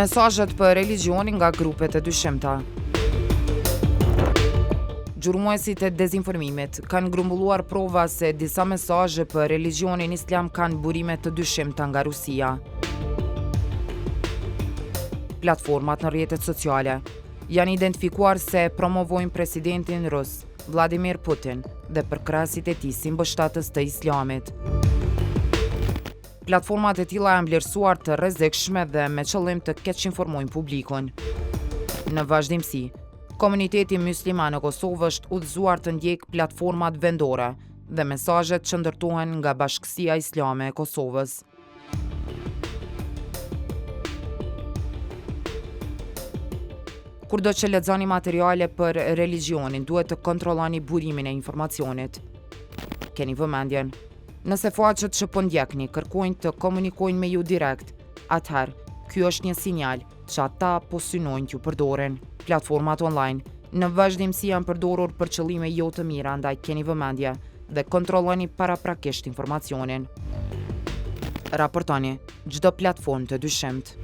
Mesazhet për religionin nga grupet e dyshimta. Gjurmuesit e dezinformimit kanë grumbulluar prova se disa mesazhe për religionin islam kanë burime të dyshimta nga Rusia. Platformat në rrjetet sociale janë identifikuar se promovojnë presidentin rus, Vladimir Putin, dhe përkrahasit e tij si mbështatës të islamit. Platformat e tilla janë vlerësuar të rrezikshme dhe me qëllim të keqinformojnë publikun. Në vazhdimsi, komuniteti musliman në Kosovë është udhëzuar të ndjek platformat vendore dhe mesazhet që ndërtohen nga Bashkësia Islame e Kosovës. Kurdo që lexoni materiale për religionin, duhet të kontrolloni burimin e informacionit. Keni vëmendjen, nëse faqet që po ndjekni kërkojnë të komunikojnë me ju direkt, atëherë ky është një sinjal që ata po synojnë t'ju përdoren. Platformat online në vazhdimsi janë përdorur për qëllime jo të mira, andaj keni vëmendje dhe kontrolloni paraprakisht informacionin. Raportoni çdo platformë të dyshimt.